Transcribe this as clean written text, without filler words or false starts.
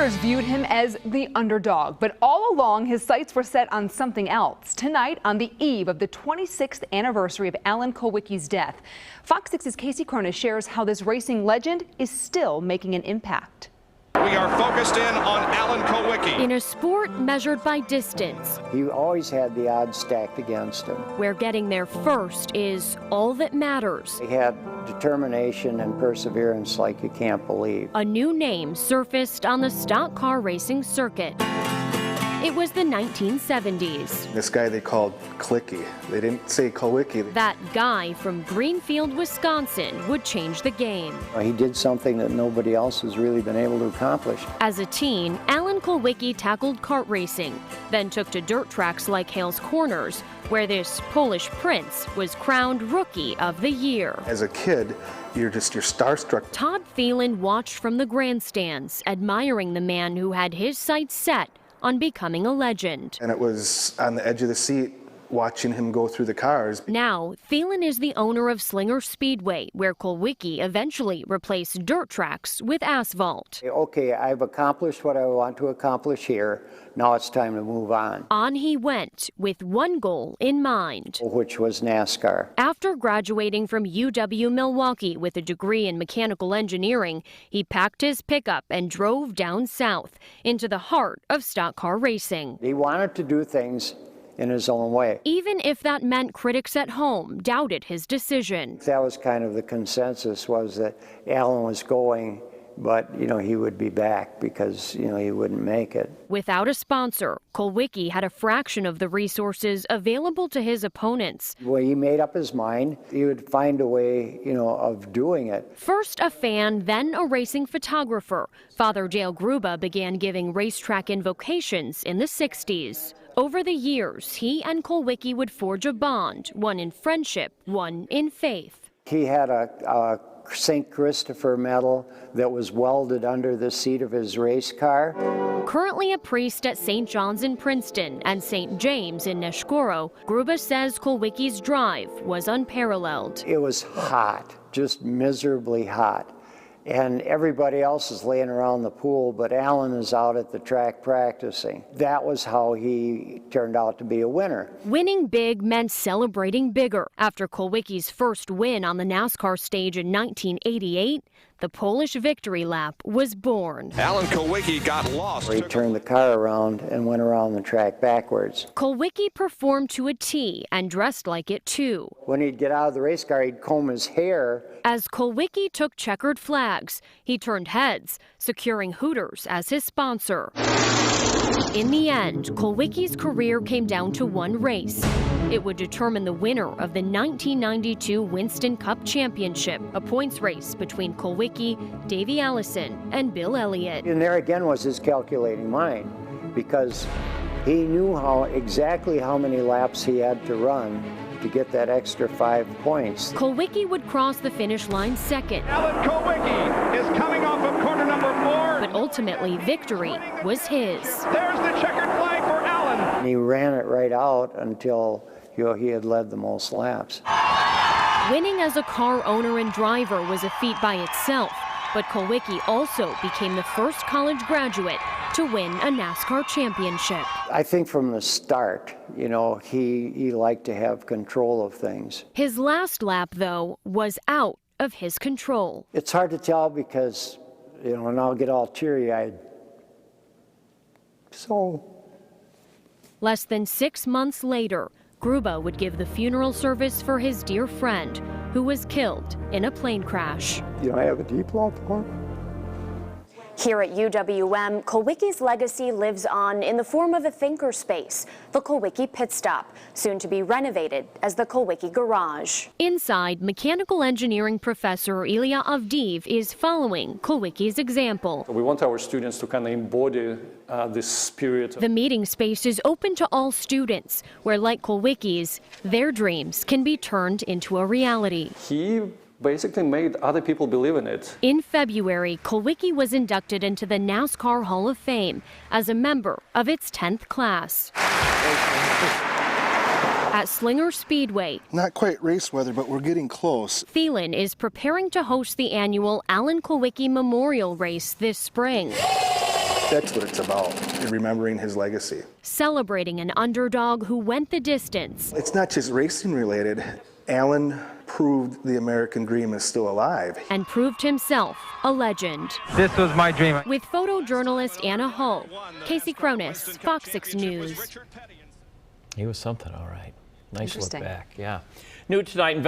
Supporters viewed him as the underdog, but all along his sights were set on something else. Tonight, on the eve of the 26th anniversary of Alan Kulwicki's death, Fox 6's Casey Cronin shares how this racing legend is still making an impact. We are focused in on Alan Kulwicki. In a sport measured by distance. He always had the odds stacked against him. Where getting there first is all that matters. He had determination and perseverance like you can't believe. A new name surfaced on the stock car racing circuit. It was the 1970s. This guy they called Clicky. They didn't say Kulwicki. That guy from Greenfield, Wisconsin would change the game. He did something that nobody else has really been able to accomplish. As a teen, Alan Kulwicki tackled kart racing, then took to dirt tracks like Hales Corners, where this Polish prince was crowned Rookie of the Year. As a kid, you're starstruck. Todd Phelan watched from the grandstands, admiring the man who had his sights set on becoming a legend. And it was on the edge of the seat watching him go through the cars. Now, Phelan is the owner of Slinger Speedway, where Kulwicki eventually replaced dirt tracks with asphalt. Okay, I've accomplished what I want to accomplish here. Now it's time to move on. On he went with one goal in mind, which was NASCAR. After graduating from UW Milwaukee with a degree in mechanical engineering, he packed his pickup and drove down south into the heart of stock car racing. He wanted to do things in his own way. Even if that meant critics at home doubted his decision. That was kind of the consensus, was that Alan was going, but, he would be back because, he wouldn't make it. Without a sponsor, Kulwicki had a fraction of the resources available to his opponents. When he made up his mind, he would find a way, of doing it. First a fan, then a racing photographer, Father Dale Gruba began giving racetrack invocations in the 60s. Over the years, he and Kulwicki would forge a bond, one in friendship, one in faith. He had a St. Christopher medal that was welded under the seat of his race car. Currently a priest at St. John's in Princeton and St. James in Neshkoro, Gruba says Kulwicki's drive was unparalleled. It was hot, just miserably hot. And everybody else is laying around the pool, but Alan is out at the track practicing. That was how he turned out to be a winner. Winning big meant celebrating bigger. After Kulwicki's first win on the NASCAR stage in 1988, the Polish victory lap was born. Alan Kulwicki got lost. He turned the car around and went around the track backwards. Kulwicki performed to a T and dressed like it too. When he'd get out of the race car, he'd comb his hair. As Kulwicki took checkered flags, he turned heads, securing Hooters as his sponsor. In the end, Kulwicki's career came down to one race. It would determine the winner of the 1992 Winston Cup Championship, a points race between Kulwicki, Davey Allison, and Bill Elliott. And there again was his calculating mind, because he knew exactly how many laps he had to run to get that extra 5 points. Kulwicki would cross the finish line second. Alan Kulwicki is coming off of corner number 4. But ultimately, victory was his. There's the checkered flag for Alan. And he ran it right out until he had led the most laps. Winning as a car owner and driver was a feat by itself, but Kulwicki also became the first college graduate to win a NASCAR championship. I think from the start, he liked to have control of things. His last lap, though, was out of his control. It's hard to tell because, and I'll get all teary-eyed. Less than 6 months later, Gruba would give the funeral service for his dear friend, who was killed in a plane crash. I have a deep love for him. Here at UWM, Kulwicki's legacy lives on in the form of a thinker space, the Kulwicki Pit Stop, soon to be renovated as the Kulwicki Garage. Inside, mechanical engineering professor Ilya Avdiv is following Kulwicki's example. We want our students to kind of embody this spirit. The meeting space is open to all students, where like Kulwicki's, their dreams can be turned into a reality. He basically made other people believe in it. In February, Kulwicki was inducted into the NASCAR Hall of Fame as a member of its 10th class. At Slinger Speedway, Not quite race weather, but we're getting close. Phelan is preparing to host the annual Alan Kulwicki Memorial Race this spring. That's what it's about, remembering his legacy. Celebrating an underdog who went the distance. It's not just racing related. Alan proved the American dream is still alive. And proved himself a legend. This was my dream. With photojournalist Anna Hull, Casey Cronus, Fox 6 News. He was something, all right. Nice look Interesting. back, yeah. New tonight,